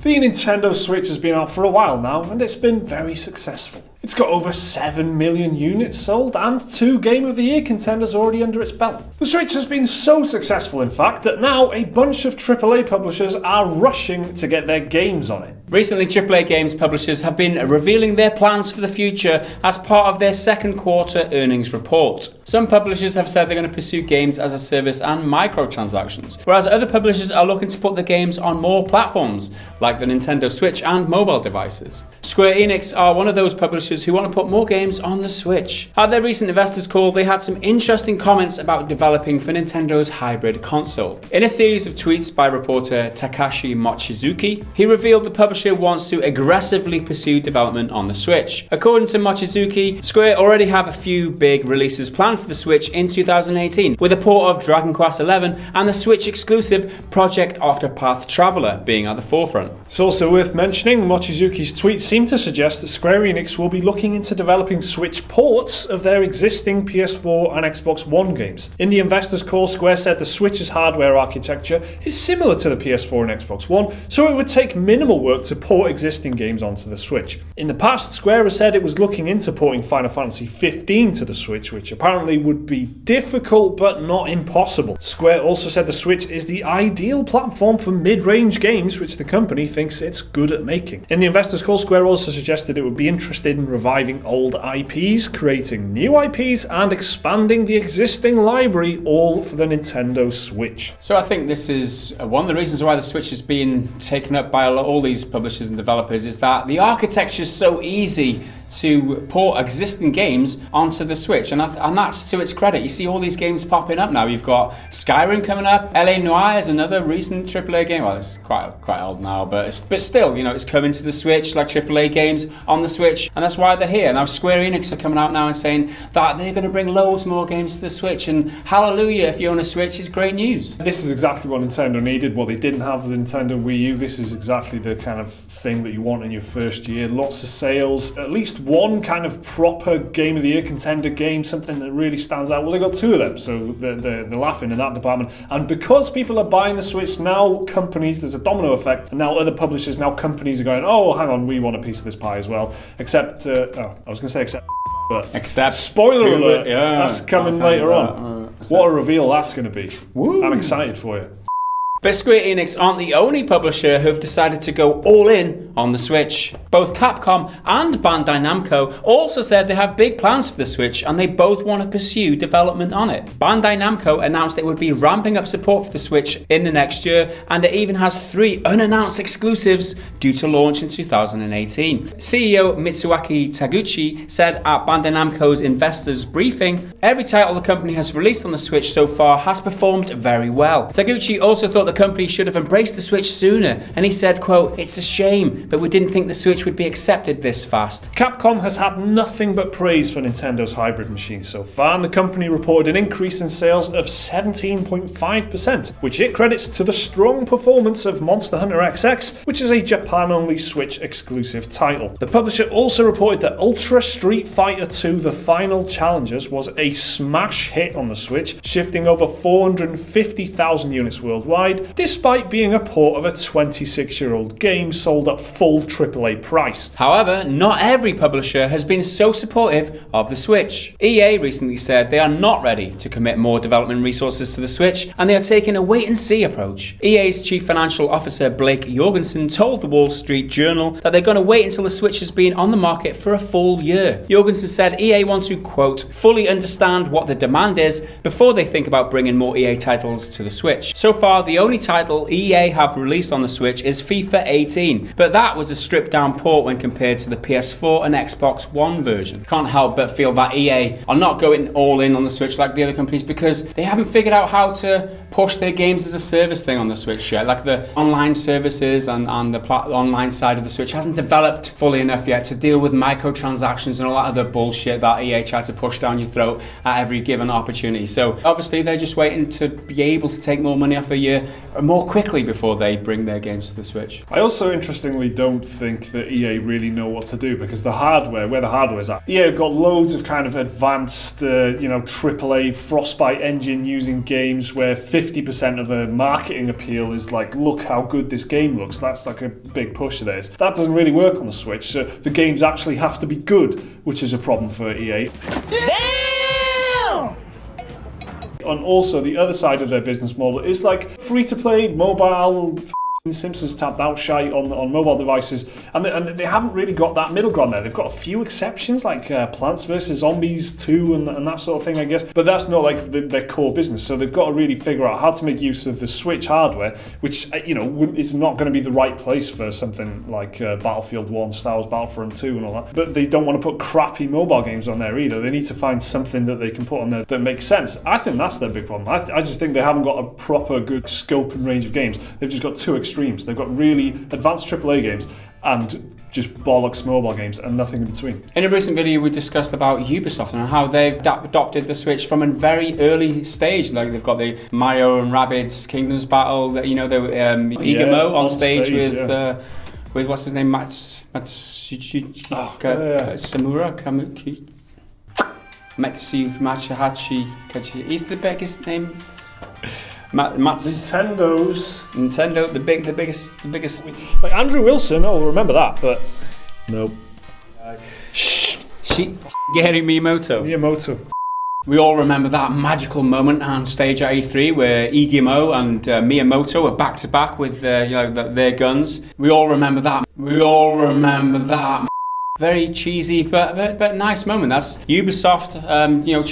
The Nintendo Switch has been out for a while now, and it's been very successful. It's got over 7 million units sold and 2 Game of the Year contenders already under its belt. The Switch has been so successful, in fact, that now a bunch of AAA publishers are rushing to get their games on it. Recently, AAA games publishers have been revealing their plans for the future as part of their second quarter earnings report. Some publishers have said they're going to pursue games as a service and microtransactions, whereas other publishers are looking to put the games on more platforms, like the Nintendo Switch and mobile devices. Square Enix are one of those publishers who want to put more games on the Switch. At their recent investors call, they had some interesting comments about developing for Nintendo's hybrid console. In a series of tweets by reporter Takashi Mochizuki, he revealed the publisher wants to aggressively pursue development on the Switch. According to Mochizuki, Square already have a few big releases planned for the Switch in 2018, with a port of Dragon Quest XI and the Switch exclusive Project Octopath Traveler being at the forefront. It's also worth mentioning Mochizuki's tweets seem to suggest that Square Enix will be looking into developing Switch ports of their existing PS4 and Xbox One games. In the investors call, Square said the Switch's hardware architecture is similar to the PS4 and Xbox One, so it would take minimal work to port existing games onto the Switch. In the past, Square has said it was looking into porting Final Fantasy 15 to the Switch, which apparently would be difficult but not impossible. Square also said the Switch is the ideal platform for mid-range games, which the company thinks it's good at making. In the investors call, Square also suggested it would be interested in reviving old IPs, creating new IPs, and expanding the existing library, all for the Nintendo Switch. So I think this is one of the reasons why the Switch has been taken up by all these publishers and developers, is that the architecture is so easy to port existing games onto the Switch, and that's to its credit. You see all these games popping up now. You've got Skyrim coming up. LA Noire is another recent AAA game. Well, it's quite old now, but still, you know, it's coming to the Switch, like AAA games on the Switch, and that's why they're here. Now Square Enix are coming out now and saying that they're going to bring loads more games to the Switch, and hallelujah, if you own a Switch, it's great news. This is exactly what Nintendo needed. Well, they didn't have the Nintendo Wii U. This is exactly the kind of thing that you want in your first year. Lots of sales, at least one kind of proper Game of the Year contender game, something that really stands out. Well, they got 2 of them, so they're laughing in that department. And because people are buying the Switch, now companies, there's a domino effect, and now other publishers, now companies are going, oh, hang on, we want a piece of this pie as well. Except, except spoiler alert, yeah, that's coming later on. What a reveal that's going to be. Woo. I'm excited for you. But Square Enix aren't the only publisher who have decided to go all in on the Switch. Both Capcom and Bandai Namco also said they have big plans for the Switch, and they both want to pursue development on it. Bandai Namco announced it would be ramping up support for the Switch in the next year, and it even has 3 unannounced exclusives due to launch in 2018. CEO Mitsuaki Taguchi said at Bandai Namco's investors briefing, every title the company has released on the Switch so far has performed very well. Taguchi also thought the company should have embraced the Switch sooner, and he said, quote, "It's a shame, but we didn't think the Switch would be accepted this fast." Capcom has had nothing but praise for Nintendo's hybrid machines so far, and the company reported an increase in sales of 17.5%, which it credits to the strong performance of Monster Hunter XX, which is a Japan-only Switch exclusive title. The publisher also reported that Ultra Street Fighter 2 The Final Challengers was a smash hit on the Switch, shifting over 450,000 units worldwide, despite being a port of a 26-year-old game sold at full AAA price. However, not every publisher has been so supportive of the Switch. EA recently said they are not ready to commit more development resources to the Switch, and they are taking a wait-and-see approach. EA's Chief Financial Officer Blake Jorgensen told the Wall Street Journal that they're going to wait until the Switch has been on the market for a full year. Jorgensen said EA want to, quote, fully understand what the demand is before they think about bringing more EA titles to the Switch. So far, the only title EA have released on the Switch is FIFA 18, but that was a stripped down port when compared to the PS4 and Xbox One version. Can't help but feel that EA are not going all in on the Switch like the other companies, because they haven't figured out how to push their games as a service thing on the Switch yet. Like the online services and the online side of the Switch hasn't developed fully enough yet to deal with microtransactions and all that other bullshit that EA try to push down your throat at every given opportunity. So obviously they're just waiting to be able to take more money off a year more quickly before they bring their games to the Switch. I also interestingly don't think that EA really know what to do, because the hardware, where the hardware's at, EA have got loads of kind of advanced, AAA Frostbite engine using games where 50 50% of the marketing appeal is like, look how good this game looks. That's like a big push of theirs. That doesn't really work on the Switch. So the games actually have to be good, which is a problem for EA. Damn! And also the other side of their business model is like free-to-play mobile Simpsons tapped out shite on mobile devices, and they haven't really got that middle ground there. They've got a few exceptions like Plants vs Zombies 2 and that sort of thing, I guess, but that's not like their core business. So they've got to really figure out how to make use of the Switch hardware, which is not going to be the right place for something like Battlefield 1, Star Wars Battlefront 2 and all that. But they don't want to put crappy mobile games on there either. They need to find something that they can put on there that makes sense. I think that's their big problem. I just think they haven't got a proper good scope and range of games. They've just got two extremes. They've got really advanced AAA games and just bollocks mobile games and nothing in between. In a recent video we discussed about Ubisoft and how they've adopted the Switch from a very early stage. Like they've got the Mario and Rabbids Kingdoms Battle, that the Egamo on stage with what's his name, Samura Kamuki. Matshahachi. He's the biggest name. Nintendo, the biggest. Like Andrew Wilson, I'll remember that, but nope. Gary Miyamoto. We all remember that magical moment on stage at E3 where Egamo and Miyamoto were back to back with their guns. We all remember that. Very cheesy, but nice moment. That's Ubisoft,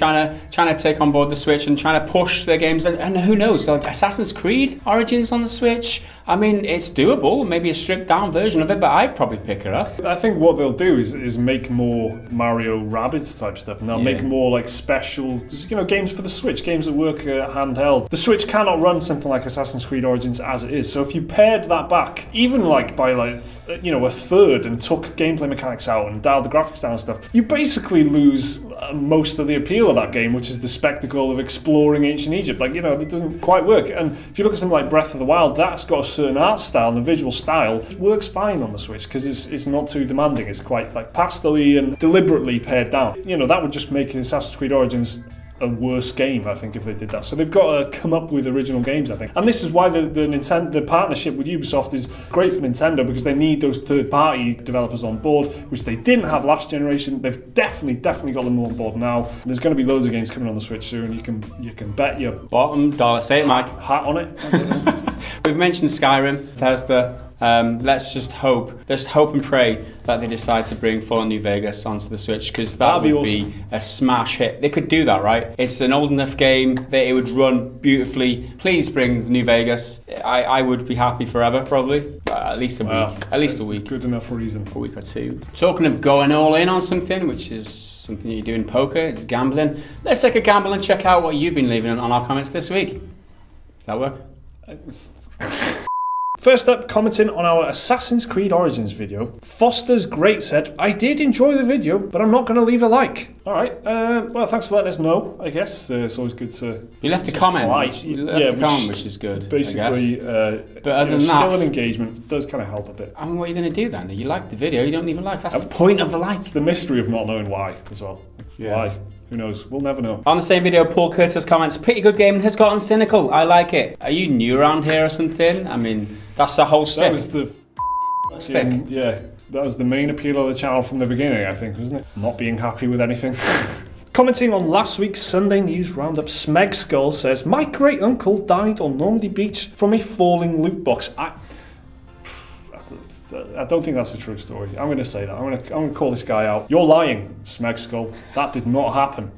trying to take on board the Switch and trying to push their games. And who knows, like Assassin's Creed Origins on the Switch. I mean, it's doable. Maybe a stripped down version of it, but I'd probably pick it up. I think what they'll do is make more Mario Rabbids type stuff, and they'll make more like special, games for the Switch, games that work handheld. The Switch cannot run something like Assassin's Creed Origins as it is. So if you pared that back, even like by a third, and took gameplay mechanics out and dialed the graphics down and stuff, you basically lose most of the appeal of that game, which is the spectacle of exploring ancient Egypt. Like, it doesn't quite work. And if you look at something like Breath of the Wild, that's got a certain art style and a visual style. It works fine on the Switch because it's not too demanding. It's quite like pastel-y and deliberately pared down. That would just make Assassin's Creed Origins a worse game, I think, if they did that. So they've got to come up with original games, I think. And this is why the partnership with Ubisoft is great for Nintendo, because they need those third-party developers on board, which they didn't have last generation. They've definitely got them on board now. There's going to be loads of games coming on the Switch soon. You can bet your bottom dollar, say it, Mike, hat on it. We've mentioned Skyrim, Bethesda. Let's just hope and pray that they decide to bring Fallout New Vegas onto the Switch, because that would be a smash hit. They could do that, right? It's an old enough game that it would run beautifully. Please bring New Vegas. I would be happy forever, probably. At least a week. At least a week. Good enough reason. A week or two. Talking of going all in on something, which is something you do in poker, it's gambling. Let's take a gamble and check out what you've been leaving on our comments this week. Does that work? First up, commenting on our Assassin's Creed Origins video, Foster's Great said, "I did enjoy the video, but I'm not going to leave a like." All right, well, thanks for letting us know, I guess. It's always good to... You left a comment, which is good, basically, but other than skill that, and engagement does kind of help a bit. I mean, what are you going to do then? You liked the video, you don't even like. That's the point of the like. It's the mystery of not knowing why, as well. Yeah. Why? Who knows? We'll never know. On the same video, Paul Curtis comments, "Pretty good game and has gotten cynical. I like it." Are you new around here or something? I mean, that's the whole stick. That was the stick. Yeah, that was the main appeal of the channel from the beginning, I think, wasn't it? Not being happy with anything. Commenting on last week's Sunday News Roundup, Smeg Skull says, "My great uncle died on Normandy Beach from a falling loot box." I don't think that's a true story. I'm going to say that. I'm going to call this guy out. You're lying, Smeg Skull. That did not happen.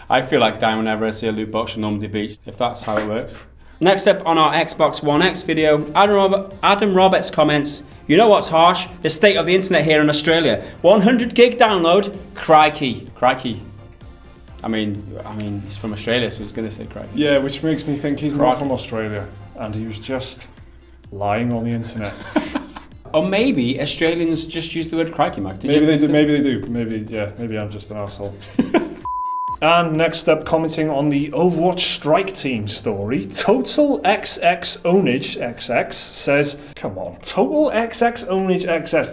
I feel like dying whenever I see a loot box on Normandy Beach, if that's how it works. Next up on our Xbox One X video, Adam Roberts comments, "You know what's harsh? The state of the internet here in Australia. 100 gig download. Crikey." Crikey. I mean, he's from Australia, so he's going to say crikey. Yeah, which makes me think he's not from Australia, and he was just lying on the internet. Or maybe Australians just use the word crikey, Mike. Maybe they do. Maybe I'm just an asshole. And next up, commenting on the Overwatch Strike Team story, Total XX Ownage XX says, "Come on, Total XX Ownage XX.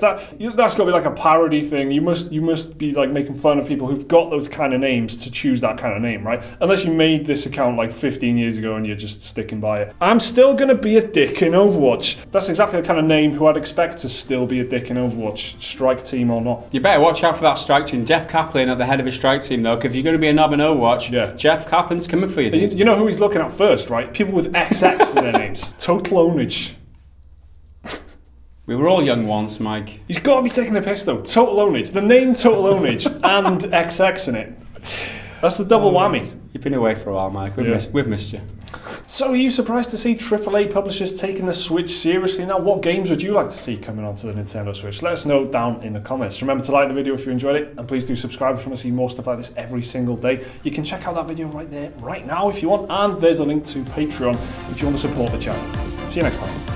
That's got to be like a parody thing. You must be like making fun of people who've got those kind of names to choose that kind of name, right? Unless you made this account like 15 years ago and you're just sticking by it. I'm still gonna be a dick in Overwatch. That's exactly the kind of name who I'd expect to still be a dick in Overwatch, Strike Team or not. You better watch out for that Strike Team. Jeff Kaplan at the head of his Strike Team, though. If you're going to be a knob in Overwatch, yeah. Jeff Kaplan's coming for you, dude. You know who he's looking at first, right? People with XX in their names. Total Ownage. We were all young once, Mike. He's got to be taking a piss, though. Total Ownage. The name Total Ownage and XX in it. That's the double whammy. You've been away for a while, Mike. We've missed you. So are you surprised to see AAA publishers taking the Switch seriously now? What games would you like to see coming onto the Nintendo Switch? Let us know down in the comments. Remember to like the video if you enjoyed it, and please do subscribe if you want to see more stuff like this every single day. You can check out that video right there, right now if you want, and there's a link to Patreon if you want to support the channel. See you next time.